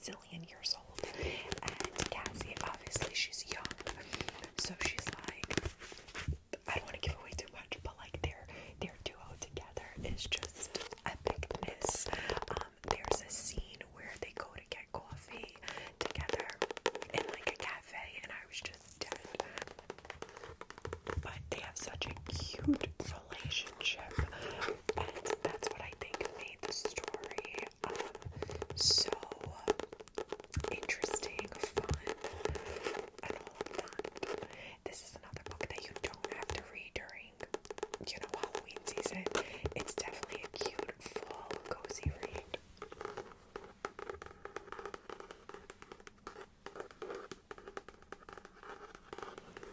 gazillion years old. And Cassie, obviously, she's young. So she's like, I don't want to give away too much, but like their duo together is just epicness. There's a scene where they go to get coffee together in like a cafe, and I was just dead. But they have such a cute relationship, and that's what I think made the story so interesting, fun, and all of that. This is another book that you don't have to read during, Halloween season. It's definitely a cute, full, cozy read.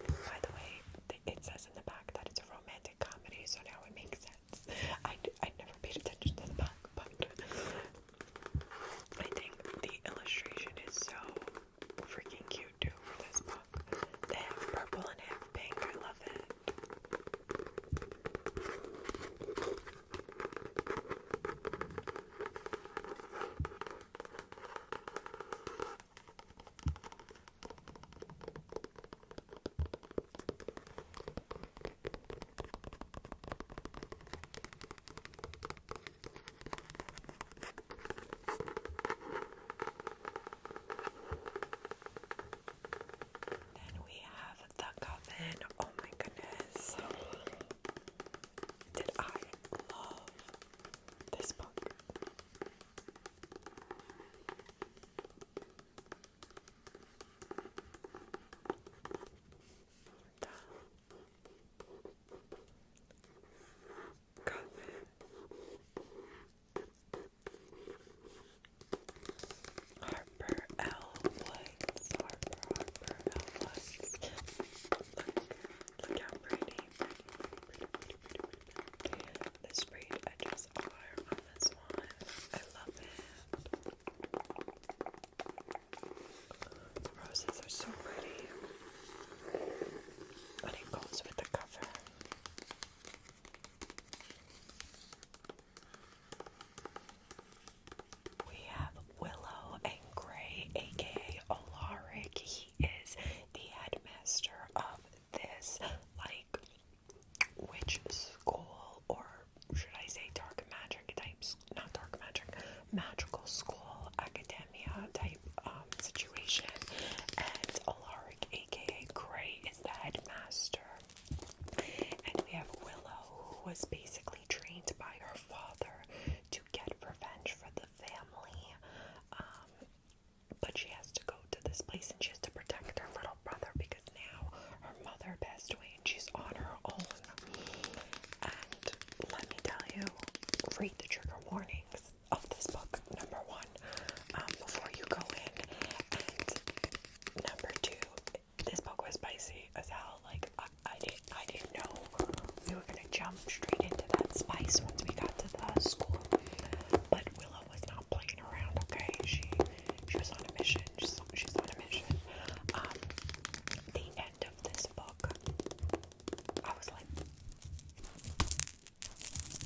By the way, it says in the back that it's a romantic comedy, so now it makes sense. I never paid attention to the back, but I think the illustration is so freaking cute too for this book. They have purple and have pink. I love it. Then we have The Coven. Oh my goodness. Did I love this book? Coven. Harper L Wood. Harper L Wood. Look how pretty. The sprayed edges are on this one. I love it. The roses are so pretty. And it goes with the cover. We have Willow and Gray, aka Alaric. He is the headmaster of this, like, witch school, or should I say dark magic types, not dark magic, magical school, academia type situation. And Alaric, aka Gray, is the headmaster. And we have Willow, who was basically trained by her father to get revenge for the family. But she has to go to this place and she has to protect her little brother because now her mother passed away and she's on her own. And let me tell you, read the trigger warnings of this book, number one, before you go in. And number two, this book was spicy as hell. Like, I didn't know we were gonna jump straight into that spice once we got to the school. But Willow was not playing around, okay? She was on a mission. She's on a mission. The end of this book, I was like,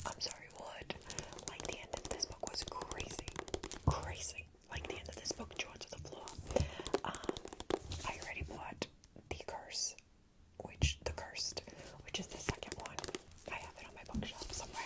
I'm sorry, Wood. Like, the end of this book was crazy. Crazy. Like, the end of this book, jaw to the floor. I already bought The Cursed, which is the second one. I have it on my bookshelf somewhere.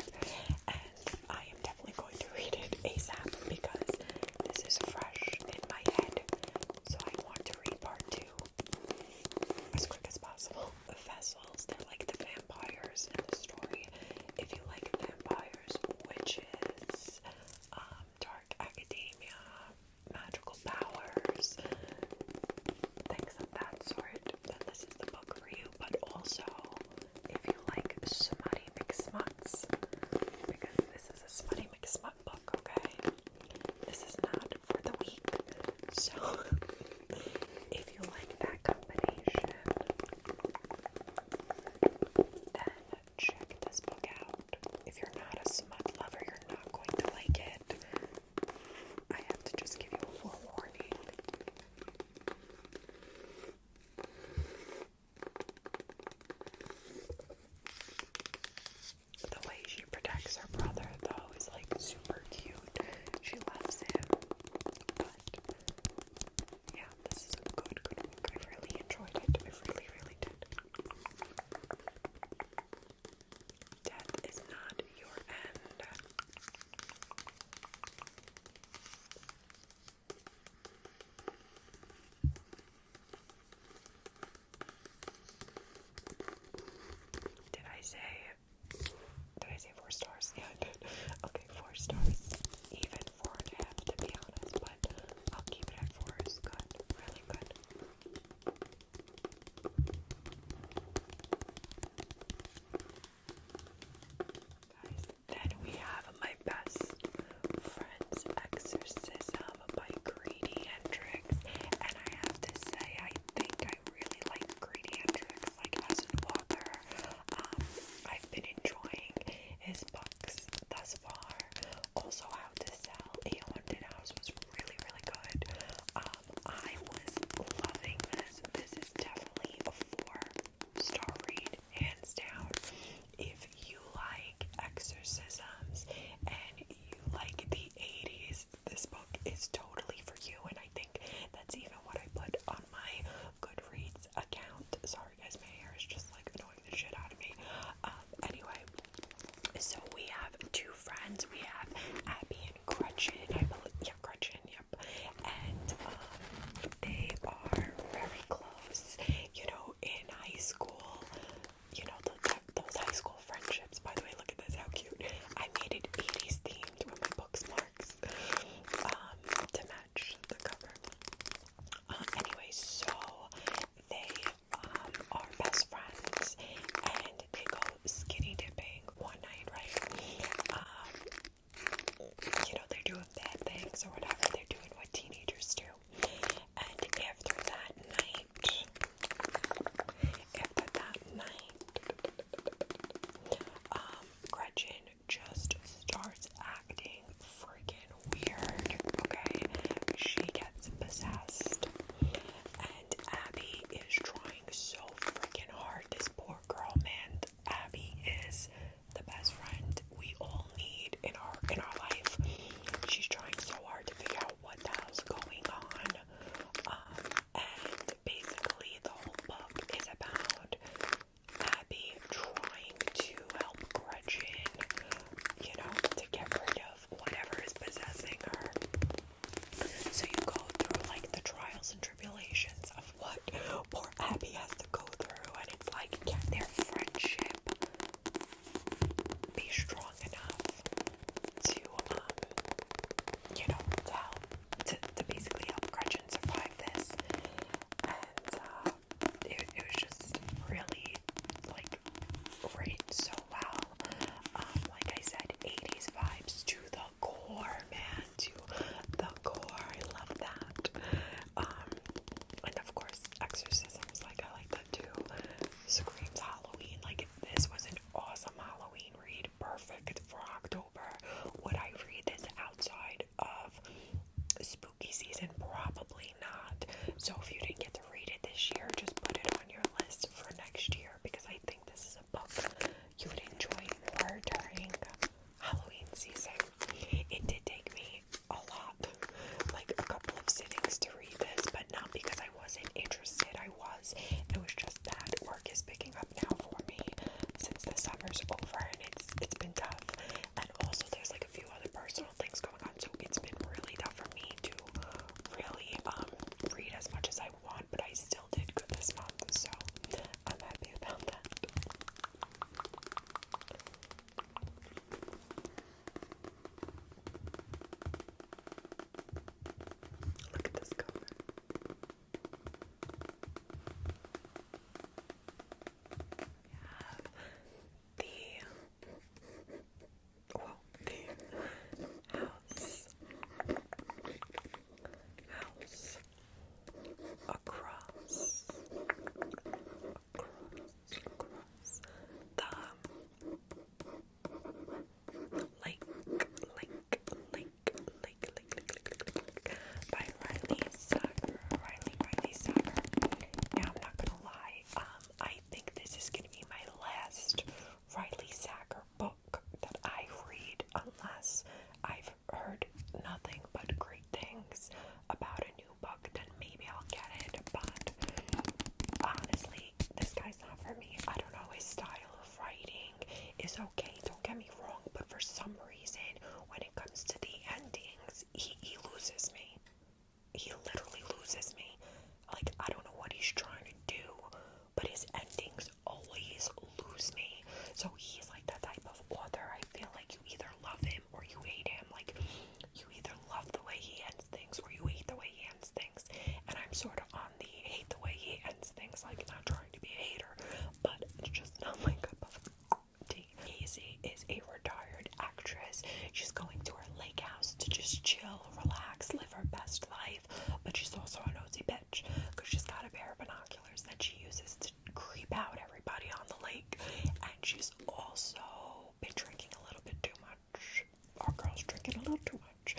some reason, when it comes to the endings, he loses me. He literally loses me. Like, I don't know what he's trying to do, but his endings always lose me. So he's like that type of author. I feel like you either love him or you hate him. Like, you either love the way he ends things or you hate the way he ends things. And I'm sort of on the hate the way he ends things, like, not trying to be a hater, but it's just not my cup of tea. Casey is a retired actress. She's going to her lake house to just chill, relax, live her best life, but she's also a nosy bitch because she's got a pair of binoculars that she uses to creep out everybody on the lake, and she's also been drinking a little bit too much. Our girl's drinking a little too much,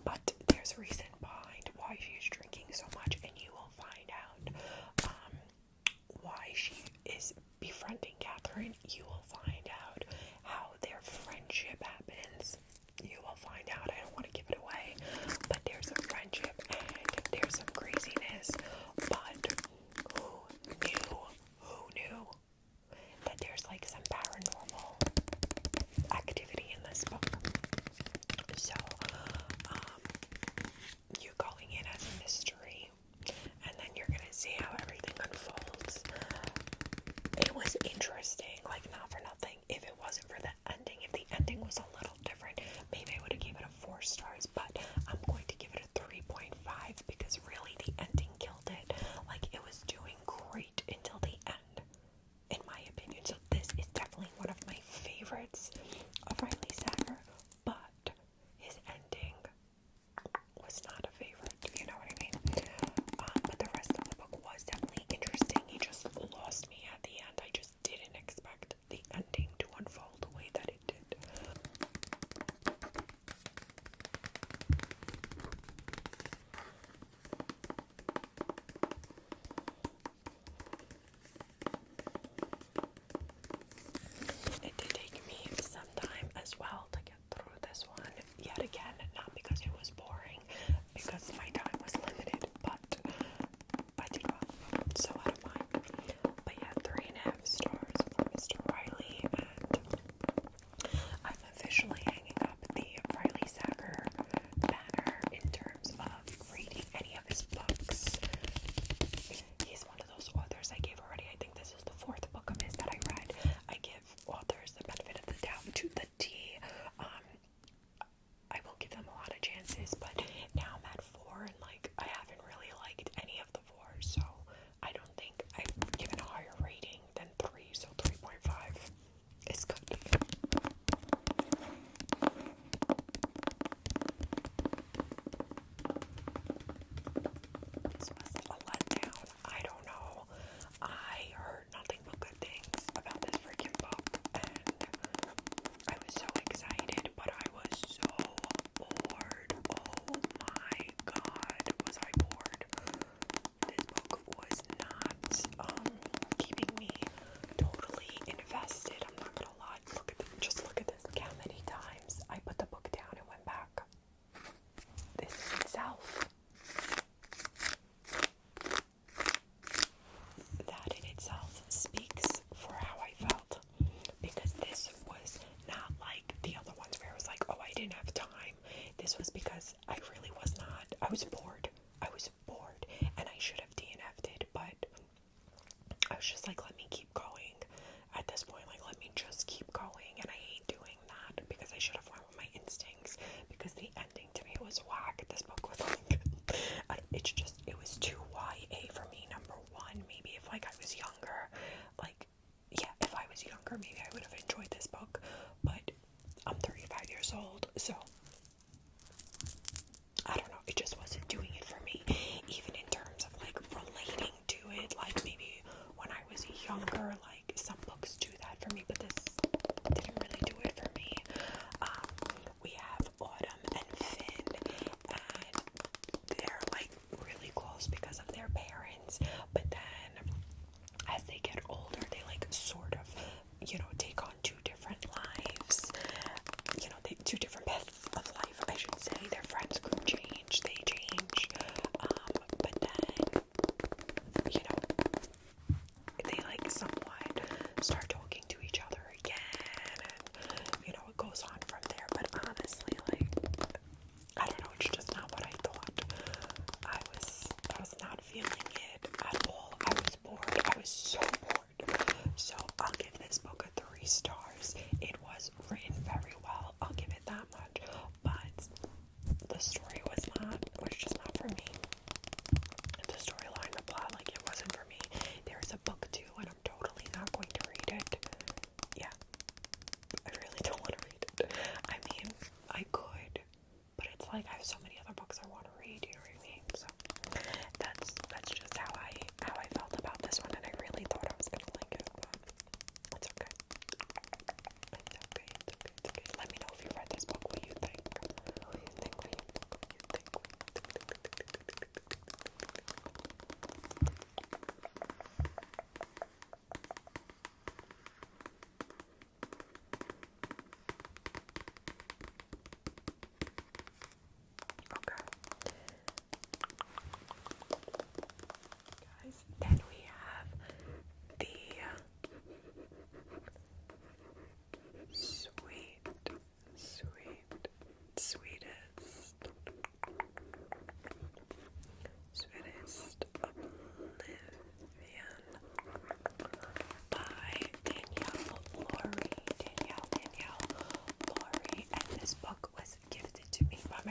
but there's a reason behind why she's drinking so much, and you will find out why she is befriending Catherine. You will find out how their friendship happens. You will find out. I don't want to give it away, but there's a friendship and there's some craziness. But who knew that there's like some paranormal activity in this book? So, you're going in as a mystery, and then you're gonna see how everything unfolds. It was interesting, like, not for nothing. If it wasn't for the ending, if the ending was a little different, maybe I would have given it a 4 stars, but I'm going to give it a 3.5 because really the ending killed it. Like, it was doing great until the end, in my opinion. So this is definitely one of my favorites of Riley Sager, but his ending was not a favorite, you know what I mean? But the rest of the book was definitely interesting. He just lost me at the end. I just didn't expect the ending to unfold the way that it did. It did take me some time as well to get through this one. Yet again, not because it was boring, because my time was limited, but I did well, so I don't mind. But yeah, 3.5 stars for Mr. Riley, and I'm officially hanging up the Riley Sager banner in terms of reading any of his books. He's one of those authors I gave already. I think this is the 4th book of his that I read. I give authors the benefit of the doubt to the T. I will give them a lot of chances, but now I'm at 4, and like, I haven't really liked any of the 4, so I don't think I've given a higher rating than 3, so 3.5 is good. This was a letdown. I don't know. I heard nothing but good things about this freaking book, and I was so excited, but I was so bored. Oh my god, was I bored. This book was not keeping me totally invested. I'm not gonna lie. Just look at this. Look how many times I put the book down and went back. This is itself. That in itself speaks for how I felt, because this was not like the other ones where it was like, oh, I didn't have time. This was because I really was not. I was bored, and I should have DNF'd it, but I was just like, let me keep going at this point. Like, let me just keep going, and I hate doing that because I should have went with my instincts, because the ending to me was whack. This book was like, it was too YA for me, number one. Maybe if, like, I was younger, like, yeah, if I was younger, maybe I would have enjoyed this book, but I'm 35 years old, so I don't know, it just wasn't doing it for me, even in terms of, like, relating to it. Like, maybe when I was younger, like, some books do that for me, but this didn't really do it for me. We have Autumn and Finn, and they're, like, really close because of their parents, but then as they get older, they, like, sort of, you know, take on 2 different lives, you know, 2 different paths,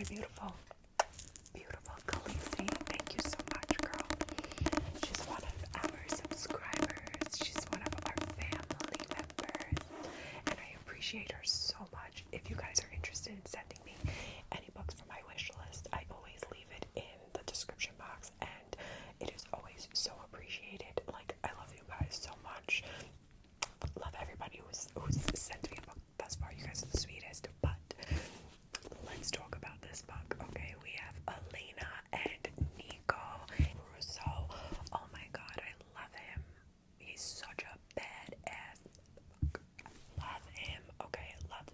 beautiful, beautiful Khaleesi. Thank you so much, girl. She's one of our subscribers. She's one of our family members. And I appreciate her so much. If you guys are interested in sending me any books from my wish list, I always leave it in the description box. And it is always so appreciated. Like, I love you guys so much. Love everybody who's sent me a book thus far. You guys are the sweetest. But let's talk about this book. Okay, we have Elena and Nico. Russo. Oh my god, I love him. He's such a badass. Love him. Okay, love.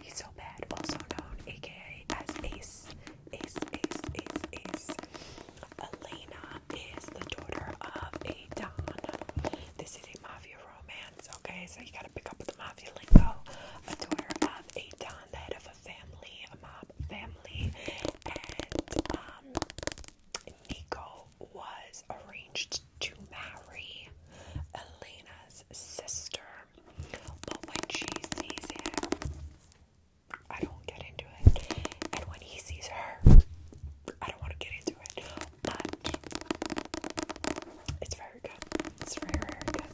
He's so bad. Also known, aka as Ace. Elena is the daughter of a Don. This is a mafia romance, okay? So you gotta pick up with the mafia lingo. A daughter of a Don, the head of a family, a mob family. And Nico was arranged to marry Elena's sister. But when she sees him, I don't get into it. And when he sees her, I don't want to get into it. But it's very good. It's very, very good.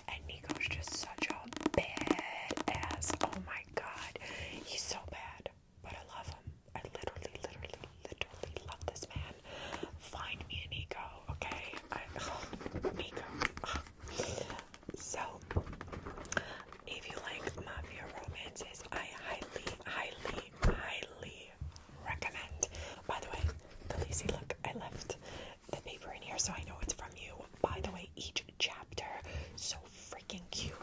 And Nico's just such a badass. Oh my god. He's so bad. But I love him. I literally love this man. Find me a Nico, okay? Nico. So, if you like mafia romances, I highly recommend. By the way, Khaleesi, look, I left the paper in here so I know it's from you. By the way, each chapter, so freaking cute,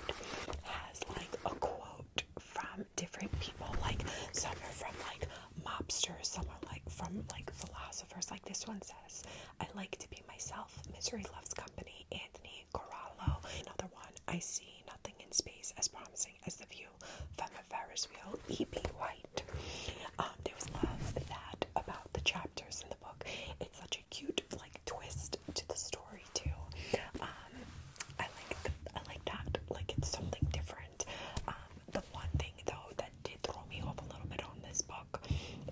has like a quote from different people. Like, some are from like mobsters, some are like from like philosophers. Like this one says, I like to be myself, misery loves company, Anthony Corallo. Another one, I see nothing in space as promising as the view from a Ferris wheel, E.B. White. There was love that about the chapters in the book. It's such a cute like twist to the story too. I like that. Like, it's something different. The one thing though that did throw me off a little bit on this book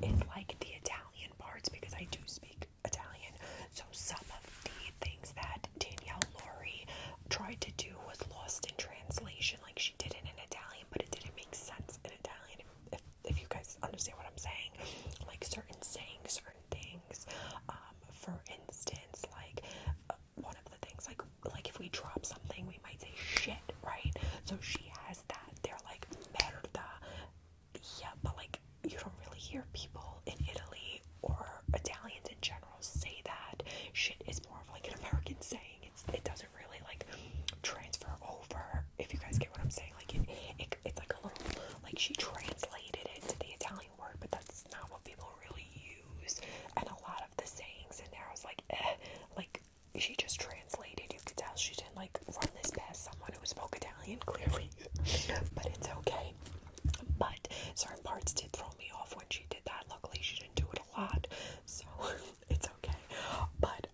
is like the Italian parts, because I do speak Italian. So some of the things that Danielle Laurie tried to do was lost in translation. Like, she did it in Italian, but it didn't make sense in Italian. If you guys understand what I'm saying, like certain sayings, certain things. For instance, like one of the things, like if we drop something, we might say shit, right? So she has that. They're like merda. Yeah, but like you don't really hear people in Italy or Italians in general say that. Shit is more of like an American saying. It doesn't really like transfer over. If you guys get what I'm saying, like it's like a little, like she translated it to the Italian word, but that's not what people really use. And a lot of the sayings in there, I was like, like she just translated. You could tell she didn't like run this past someone who spoke Italian, clearly. But it's okay. But certain parts did throw me off when she did that. Luckily, she didn't do it a lot, so it's okay. But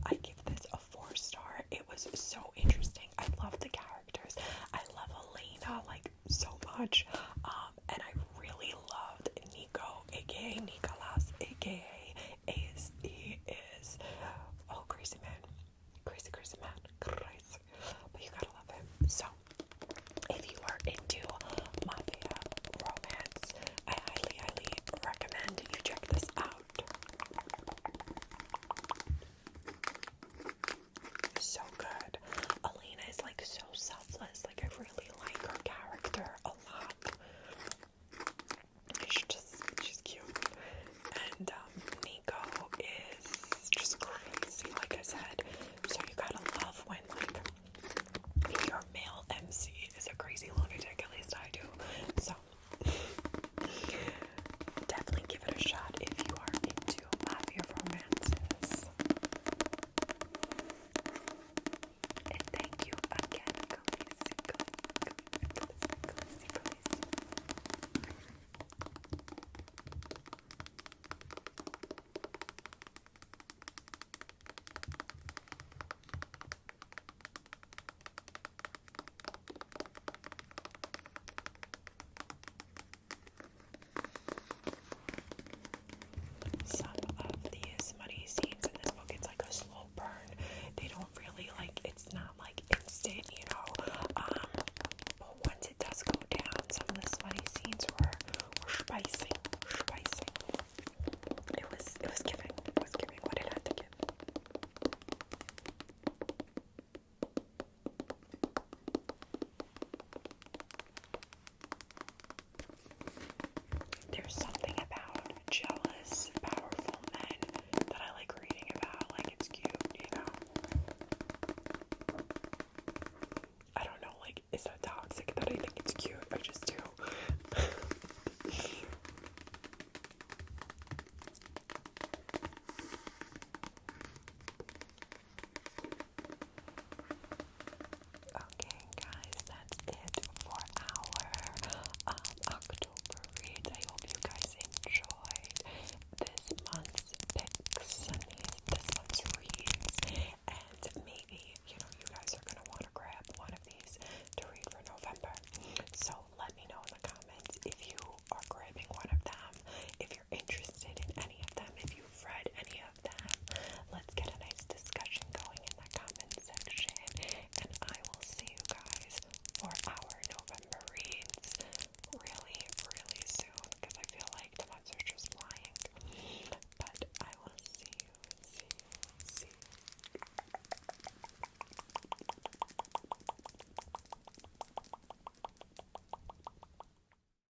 I give this a 4-star. It was so interesting. I love the characters. I love Elena like so much.